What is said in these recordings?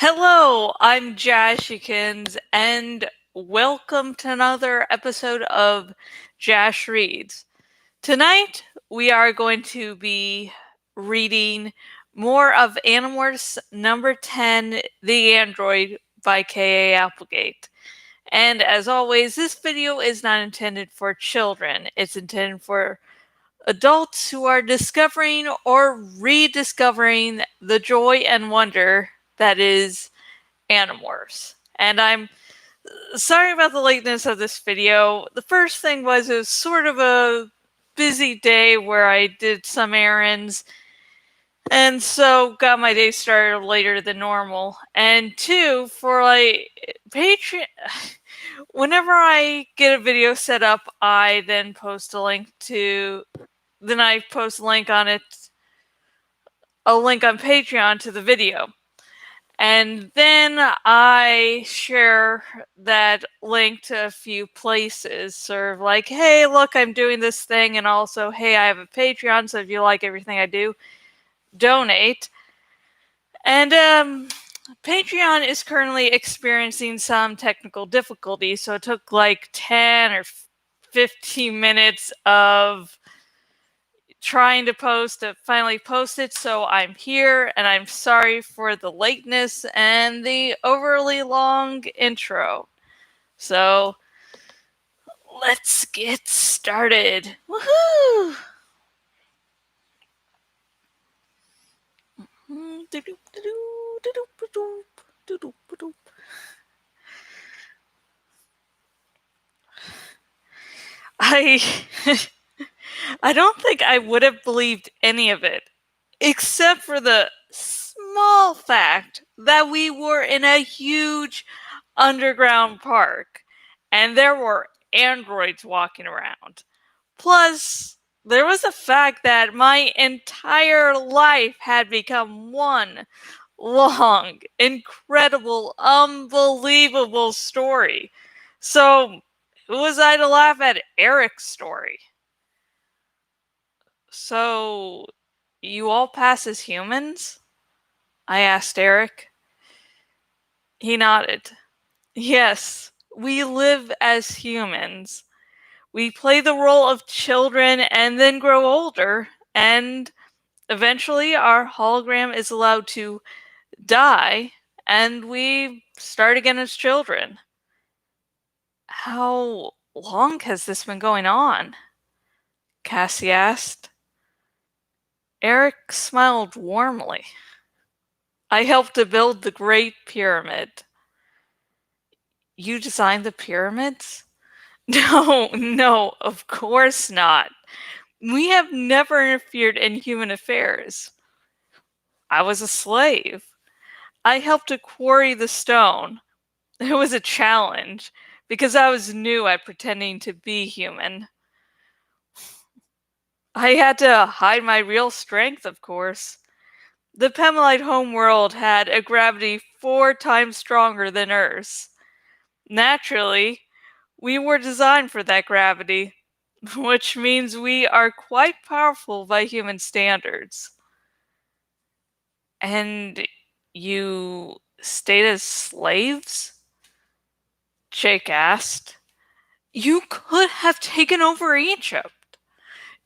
Hello, I'm Jashikins, and welcome to another episode of Jash Reads. Tonight, we are going to be reading more of Animorphs number 10, The Android by K.A. Applegate. And as always, this video is not intended for children. It's intended for adults who are discovering or rediscovering the joy and wonder that is Animorphs. And I'm sorry about the lateness of this video. The first thing was it was sort of a busy day where I did some errands and so got my day started later than normal. And two, for Patreon, whenever I get a video set up, I then post a link on it, a link on Patreon to the video. And then I share that link to a few places, sort of like, hey, look, I'm doing this thing, and also, hey, I have a Patreon, so if you like everything I do, donate. And Patreon is currently experiencing some technical difficulties, so it took like 10 or 15 minutes of trying to finally post it, so I'm here, and I'm sorry for the lateness and the overly long intro. So, let's get started. Woohoo! I don't think I would have believed any of it, except for the small fact that we were in a huge underground park and there were androids walking around. Plus, there was the fact that my entire life had become one long, incredible, unbelievable story. So, who was I to laugh at Erek's story? So, you all pass as humans? I asked Erek. He nodded. Yes, we live as humans. We play the role of children and then grow older, and eventually our hologram is allowed to die, and we start again as children. How long has this been going on? Cassie asked. Erek smiled warmly. I helped to build the Great Pyramid. You designed the pyramids? No, of course not. We have never interfered in human affairs. I was a slave. I helped to quarry the stone. It was a challenge, because I was new at pretending to be human. I had to hide my real strength, of course. The Pemelite homeworld had a gravity 4 times stronger than Earth's. Naturally, we were designed for that gravity, which means we are quite powerful by human standards. And you stayed as slaves? Jake asked. You could have taken over Egypt.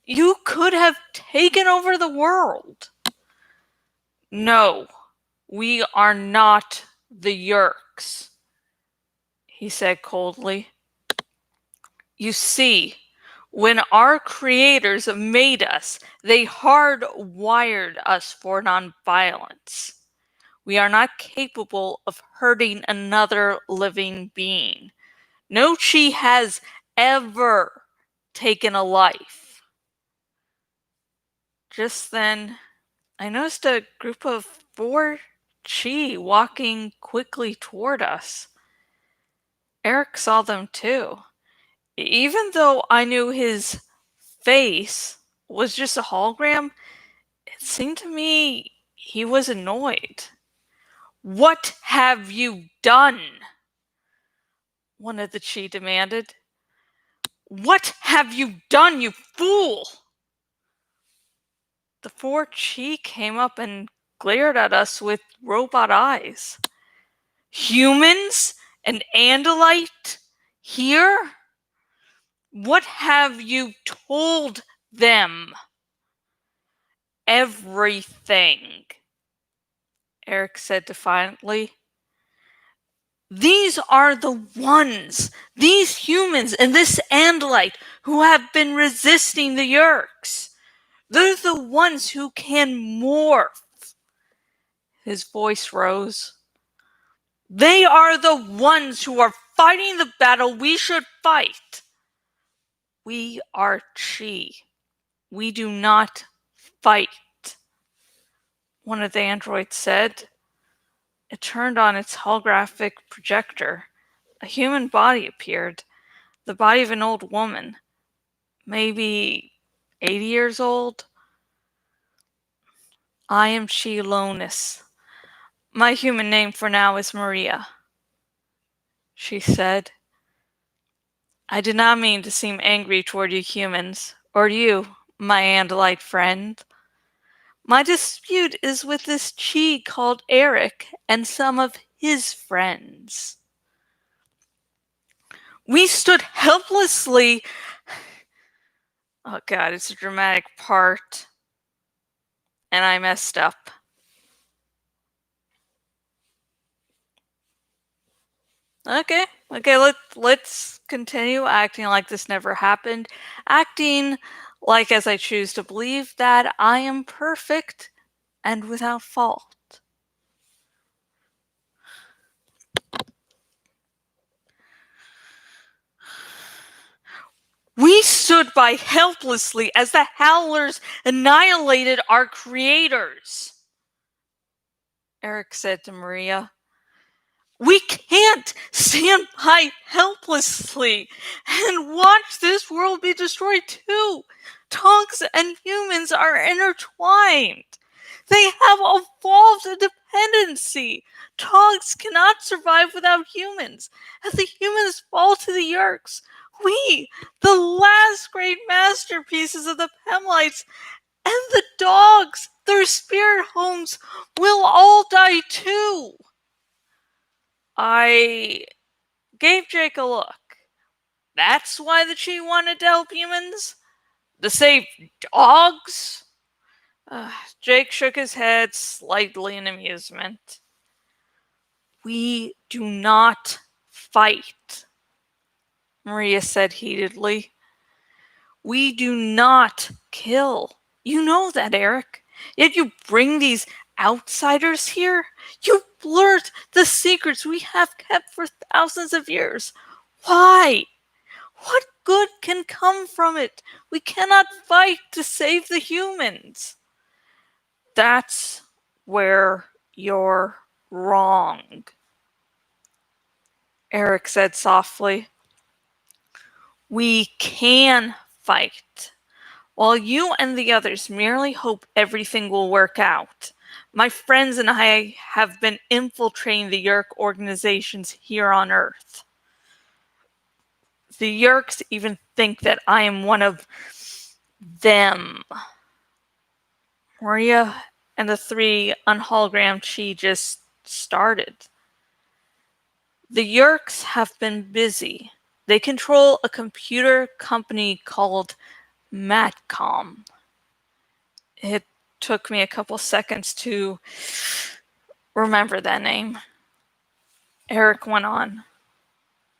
You could have taken over the world. No, we are not the Yerks, he said coldly. You see, when our creators made us, they hardwired us for nonviolence. We are not capable of hurting another living being. No chi has ever taken a life. Just then, I noticed a group of 4 chi walking quickly toward us. Erek saw them too. Even though I knew his face was just a hologram, it seemed to me he was annoyed. What have you done? One of the chi demanded. What have you done, you fool? The 4 chi came up and glared at us with robot eyes. Humans and Andalite here? What have you told them? Everything, Erek said defiantly. These are the ones, these humans and this Andalite who have been resisting the Yeerks. They're the ones who can morph. His voice rose. They are the ones who are fighting the battle we should fight. We are Chi. We do not fight, one of the androids said. It turned on its holographic projector. A human body appeared, the body of an old woman, maybe 80 years old. I am Chi Lonis. My human name for now is Maria, she said. I did not mean to seem angry toward you humans, or you, my Andalite friend. My dispute is with this Chi called Erek and some of his friends. We stood helplessly. Oh god, it's a dramatic part. And I messed up. Okay, let's continue acting like this never happened. Acting like as I choose to believe that I am perfect and without fault. We stood by helplessly as the Howlers annihilated our creators, Erek said to Maria. We can't stand by helplessly and watch this world be destroyed too. Tongues and humans are intertwined. They have evolved a dependency. Tongues cannot survive without humans. As the humans fall to the Yeerks, we, the last great masterpieces of the Pemlites, and the dogs, their spirit homes, will all die too. I gave Jake a look. That's why the Chi wanted to help humans? To save dogs? Jake shook his head slightly in amusement. We do not fight, Maria said heatedly. We do not kill. You know that, Erek. Yet you bring these outsiders here? You blurt the secrets we have kept for thousands of years. Why? What good can come from it? We cannot fight to save the humans. That's where you're wrong, Erek said softly. We can fight. While you and the others merely hope everything will work out, my friends and I have been infiltrating the Yeerk organizations here on Earth. The Yeerks even think that I am one of them. Maria and the three unhologrammed Chi just started. The Yeerks have been busy. They control a computer company called Matcom. It took me a couple seconds to remember that name. Erek went on.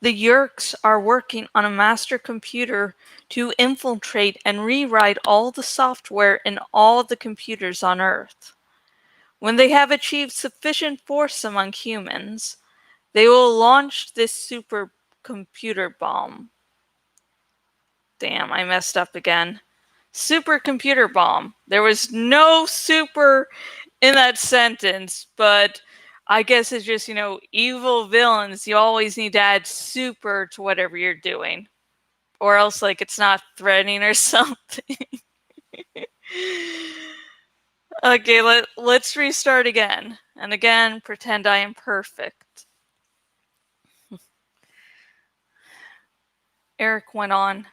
The Yeerks are working on a master computer to infiltrate and rewrite all the software in all the computers on Earth. When they have achieved sufficient force among humans, they will launch this supercomputer bomb. Damn, I messed up again. Supercomputer bomb. There was no super in that sentence, but I guess it's just, evil villains. You always need to add super to whatever you're doing. Or else, it's not threatening or something. Okay, let's restart again. And again, pretend I am perfect. Erek went on.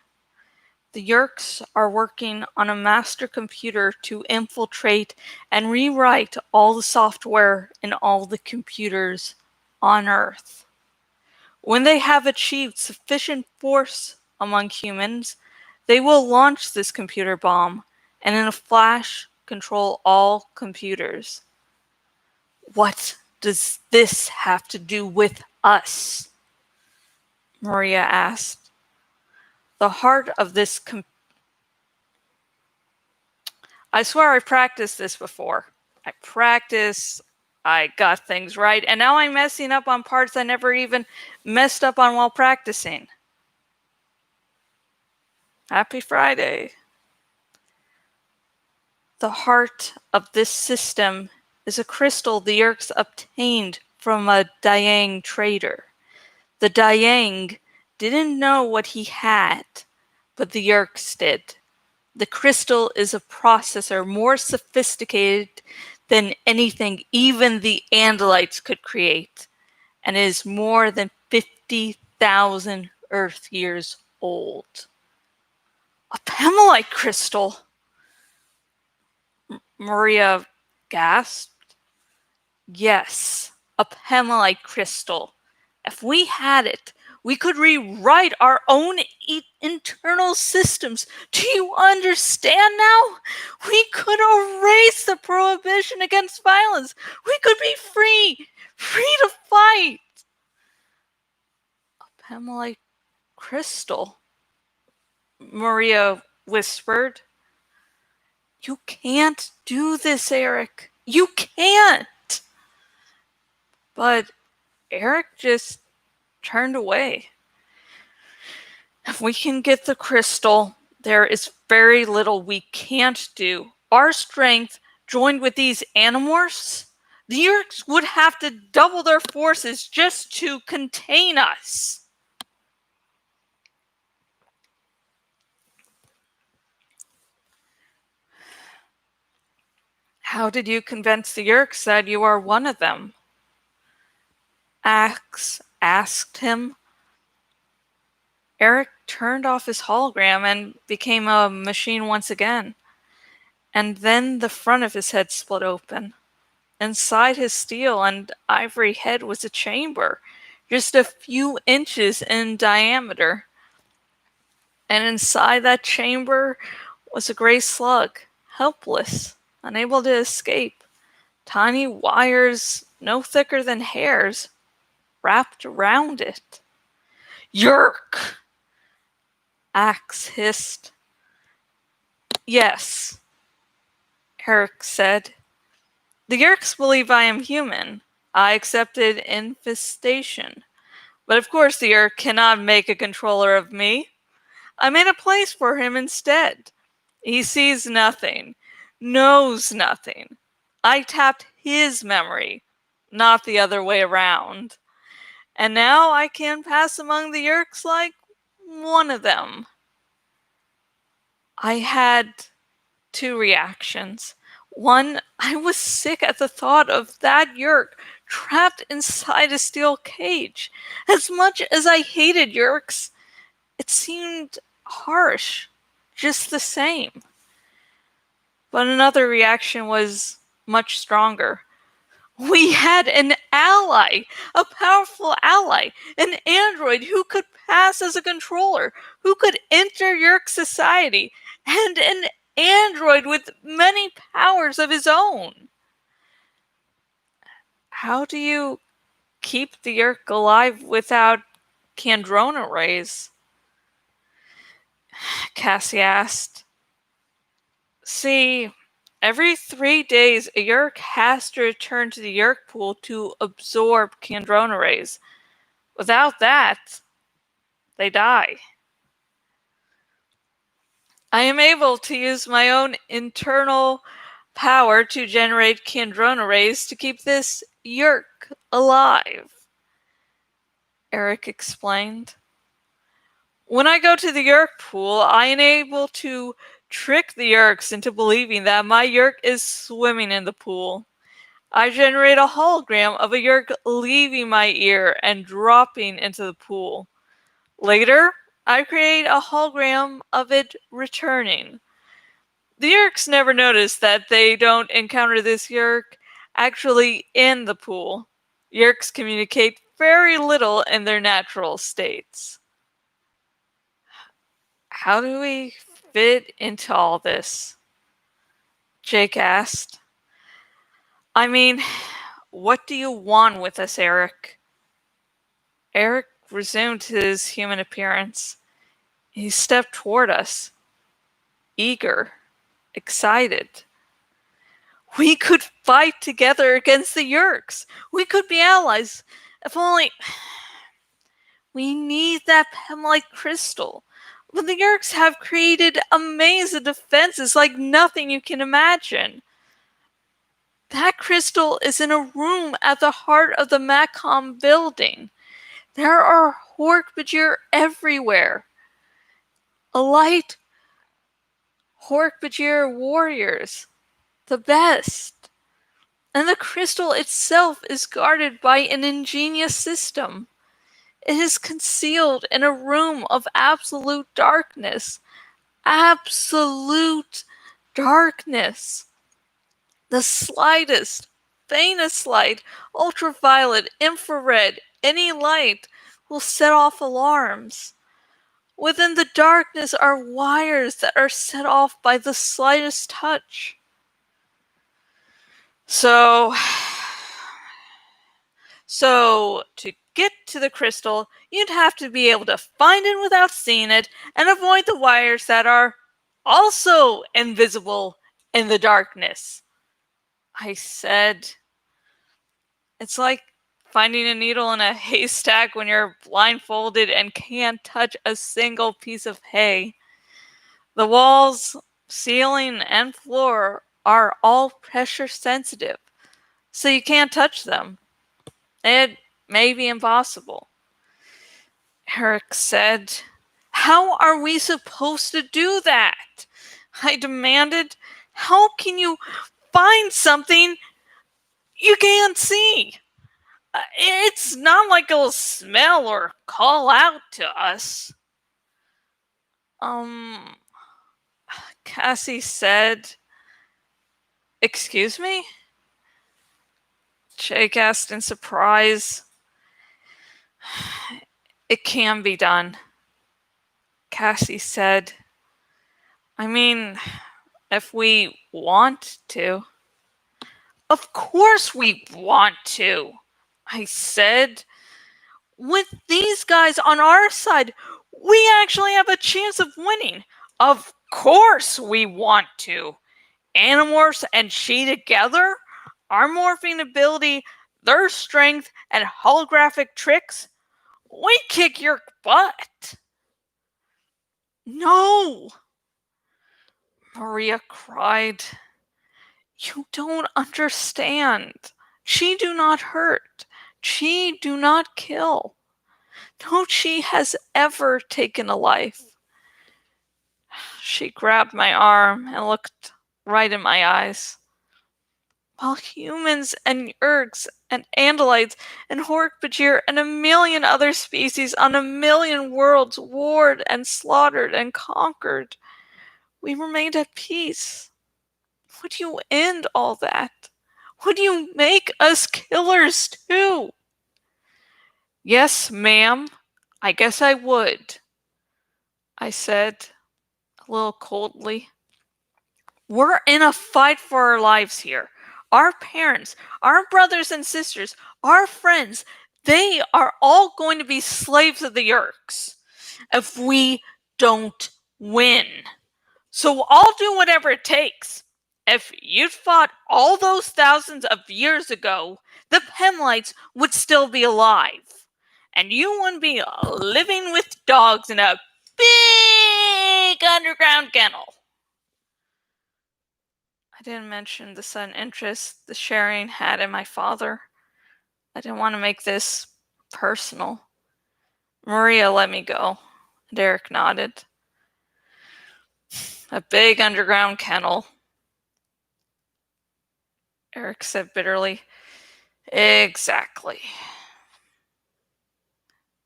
The Yeerks are working on a master computer to infiltrate and rewrite all the software in all the computers on Earth. When they have achieved sufficient force among humans, they will launch this computer bomb and in a flash control all computers. What does this have to do with us? Maria asked. The heart of this I swear I practiced this before. I got things right, and now I'm messing up on parts I never even messed up on while practicing. Happy Friday. The heart of this system is a crystal the Yerks obtained from a Dayang trader. The Dayang didn't know what he had, but the Yerks did. The crystal is a processor more sophisticated than anything even the Andalites could create, and is more than 50,000 Earth years old. A Pemalite crystal! Maria gasped. Yes, a Pemalite crystal. If we had it, we could rewrite our own internal systems. Do you understand now? We could erase the prohibition against violence. We could be free to fight. A Pemalite crystal, Maria whispered. You can't do this, Erek. You can't. But Erek just turned away. If we can get the crystal, there is very little we can't do. Our strength, joined with these Animorphs, the Yerks would have to double their forces just to contain us. How did you convince the Yerks that you are one of them? Axe asked him. Erek turned off his hologram and became a machine once again. And then the front of his head split open. Inside his steel and ivory head was a chamber, just a few inches in diameter. And inside that chamber was a gray slug, helpless, unable to escape. Tiny wires, no thicker than hairs, wrapped around it. Yerk! Axe hissed. Yes, Erek said. The Yerks believe I am human. I accepted infestation. But of course the Yerk cannot make a controller of me. I made a place for him instead. He sees nothing, knows nothing. I tapped his memory, not the other way around. And now I can pass among the Yerks like one of them. I had two reactions. One, I was sick at the thought of that Yerk trapped inside a steel cage. As much as I hated Yerks, it seemed harsh, just the same. But another reaction was much stronger. We had an ally, a powerful ally, an android who could pass as a controller, who could enter Yerk society, and an android with many powers of his own. How do you keep the Yerk alive without Kandrona rays? Cassie asked. See, every 3 days a Yerk has to return to the Yerk pool to absorb Kandrona rays. Without that, they die. I am able to use my own internal power to generate Kandrona rays to keep this Yerk alive, Erek explained. When I go to the Yerk pool, I am able to trick the Yerks into believing that my Yerk is swimming in the pool. I generate a hologram of a Yerk leaving my ear and dropping into the pool. Later, I create a hologram of it returning. The Yerks never notice that they don't encounter this Yerk actually in the pool. Yerks communicate very little in their natural states. How do we fit into all this? Jake asked. I mean, what do you want with us, Erek? Erek resumed his human appearance. He stepped toward us, eager, excited. We could fight together against the Yerks. We could be allies. If only... We need that Pemlite crystal. But the Yerks have created amazing defenses like nothing you can imagine. That crystal is in a room at the heart of the Macom building. There are Hork-Bajir everywhere. Elite Hork-Bajir warriors. The best. And the crystal itself is guarded by an ingenious system. It is concealed in a room of absolute darkness. Absolute darkness. The slightest, faintest light, ultraviolet, infrared, any light, will set off alarms. Within the darkness are wires that are set off by the slightest touch. So to get to the crystal, you'd have to be able to find it without seeing it and avoid the wires that are also invisible in the darkness. I said, it's like finding a needle in a haystack when you're blindfolded and can't touch a single piece of hay. The walls, ceiling, and floor are all pressure sensitive, so you can't touch them. It may be impossible. Erek said, how are we supposed to do that? I demanded. How can you find something you can't see? It's not like it'll smell or call out to us. Cassie said, excuse me? Jake asked in surprise. It can be done, Cassie said. I mean, if we want to. Of course we want to, I said. With these guys on our side, we actually have a chance of winning. Of course we want to. Animorphs and she together? Our morphing ability, their strength, and holographic tricks? We kick your butt. No, Maria cried. You don't understand. She do not hurt. She do not kill. No Chi has ever taken a life. She grabbed my arm and looked right in my eyes. While humans and Ergs and Andalites and Hork-Bajir and a million other species on a million worlds warred and slaughtered and conquered, we remained at peace. Would you end all that? Would you make us killers too? Yes, ma'am. I guess I would, I said, a little coldly. We're in a fight for our lives here. Our parents, our brothers and sisters, our friends, they are all going to be slaves of the Yerks if we don't win. So I'll do whatever it takes. If you'd fought all those thousands of years ago, the Pemlites would still be alive. And you wouldn't be living with dogs in a big underground kennel. I didn't mention the sudden interest the sharing had in my father. I didn't want to make this personal. Maria let me go, and Erek nodded. A big underground kennel, Erek said bitterly. Exactly.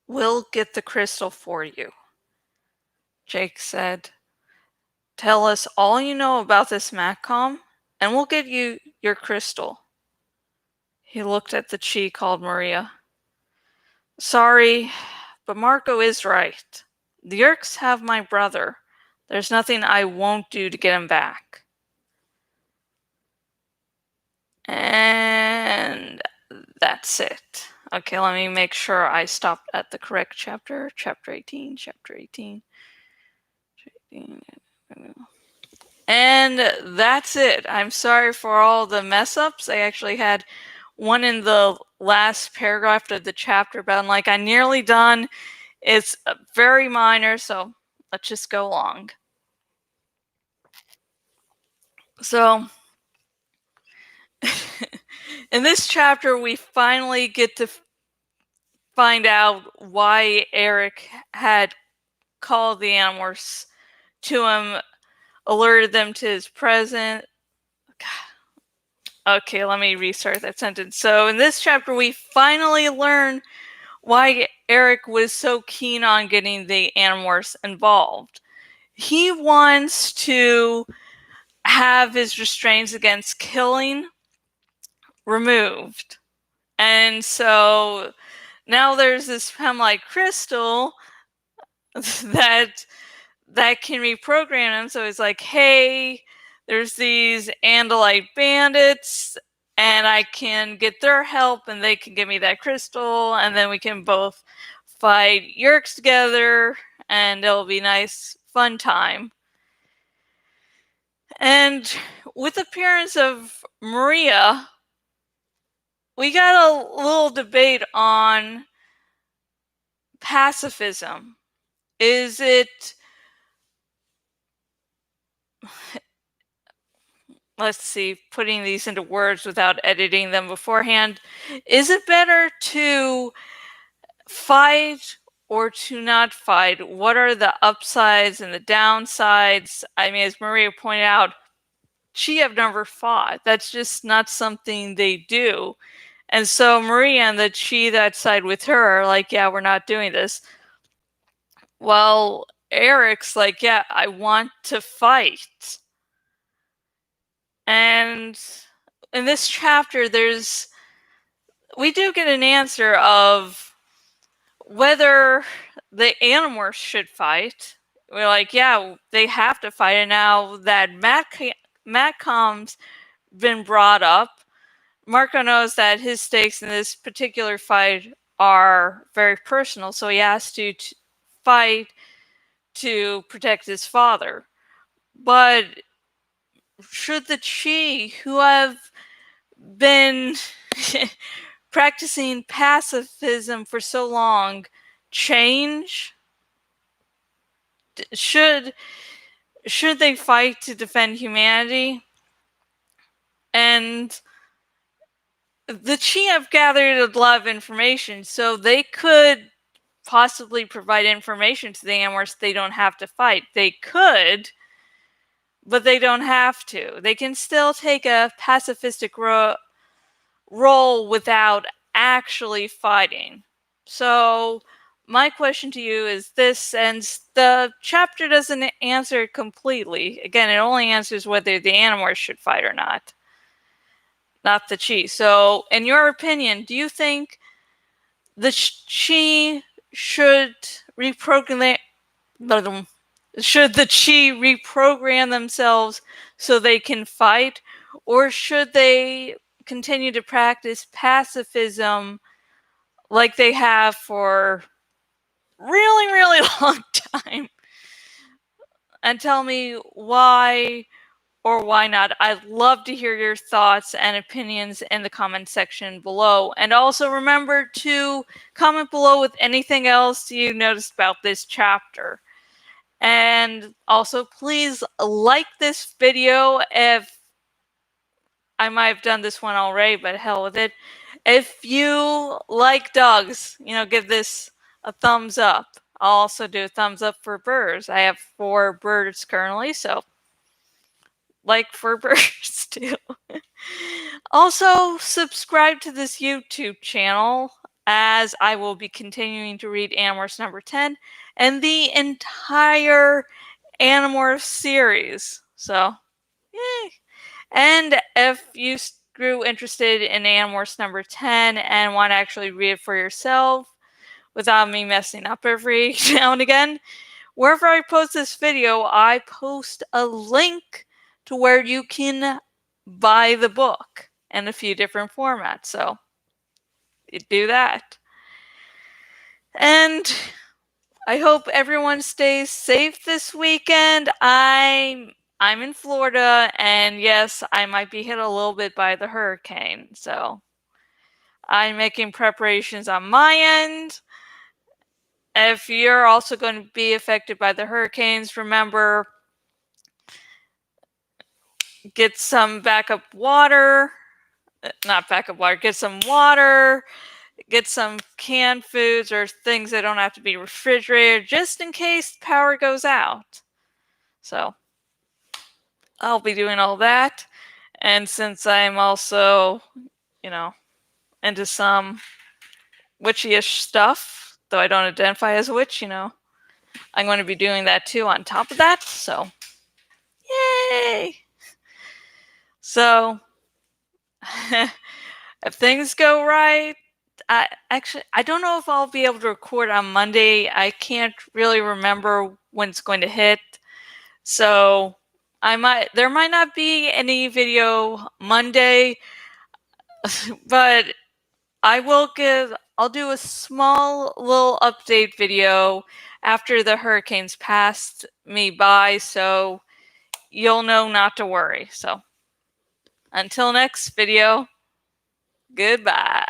We'll get the crystal for you, Jake said. Tell us all you know about this Macom, and we'll get you your crystal. He looked at the Chi called Maria. Sorry, but Marco is right. The Yerks have my brother. There's nothing I won't do to get him back. And that's it. Okay, let me make sure I stopped at the correct chapter. Chapter 18, chapter 18. And that's it. I'm sorry for all the mess ups. I actually had one in the last paragraph of the chapter, but I'm like, I'm nearly done. It's very minor, so let's just go along. So, in this chapter, we finally get to find out why Erek had called the Animorphs to him, alerted them to his presence. Okay, let me restart that sentence. So, in this chapter, we finally learn why Erek was so keen on getting the Animorphs involved. He wants to have his restraints against killing removed. And so now there's this Hemlite crystal that can reprogram him. So it's like, hey, there's these Andalite bandits, and I can get their help, and they can give me that crystal, and then we can both fight Yerks together, and it'll be nice, fun time. And with the appearance of Maria, we got a little debate on pacifism. Is it, let's see, putting these into words without editing them beforehand, is it better to fight or to not fight? What are the upsides and the downsides? I mean, as Maria pointed out, she have never fought. That's just not something they do. And so Maria and the Chi that side with her are like, yeah, we're not doing this. Well, Erek's like, yeah, I want to fight. And in this chapter, we do get an answer of whether the Animorphs should fight. We're like, yeah, they have to fight. And now that Matcom's been brought up, Marco knows that his stakes in this particular fight are very personal, so he has to fight to protect his father. But should the Chi, who have been practicing pacifism for so long, change? Should they fight to defend humanity? And the Chi have gathered a lot of information, so they could possibly provide information to the Animorphs. They don't have to fight. They could, but they don't have to. They can still take a pacifistic role without actually fighting. So my question to you is this, and the chapter doesn't answer it completely. Again, it only answers whether the Animorphs should fight or not the Chi. So in your opinion, do you think the Chi should reprogram themselves so they can fight, or should they continue to practice pacifism like they have for really, really long time? And tell me why or why not. I'd love to hear your thoughts and opinions in the comment section below. And also remember to comment below with anything else you noticed about this chapter. And also please like this video. If I might have done this one already, but hell with it. If you like dogs, give this a thumbs up. I'll also do a thumbs up for birds. I have 4 birds currently, so like for birds too. Also, subscribe to this YouTube channel, as I will be continuing to read Animorphs number 10 and the entire Animorphs series. So, yay. And if you grew interested in Animorphs number 10 and want to actually read it for yourself without me messing up every now and again, wherever I post this video, I post a link to where you can buy the book in a few different formats. So you do that. And I hope everyone stays safe this weekend. I'm in Florida, and yes, I might be hit a little bit by the hurricane. So I'm making preparations on my end. If you're also going to be affected by the hurricanes, remember, get some backup water. Not backup water, get some water, get some canned foods or things that don't have to be refrigerated just in case power goes out. So I'll be doing all that. And since I'm also, into some witchy-ish stuff, though I don't identify as a witch, I'm going to be doing that too on top of that. So, yay! So, if things go right, I don't know if I'll be able to record on Monday. I can't really remember when it's going to hit. So there might not be any video Monday, but I'll do a small little update video after the hurricanes passed me by, so you'll know not to worry. So until next video, goodbye.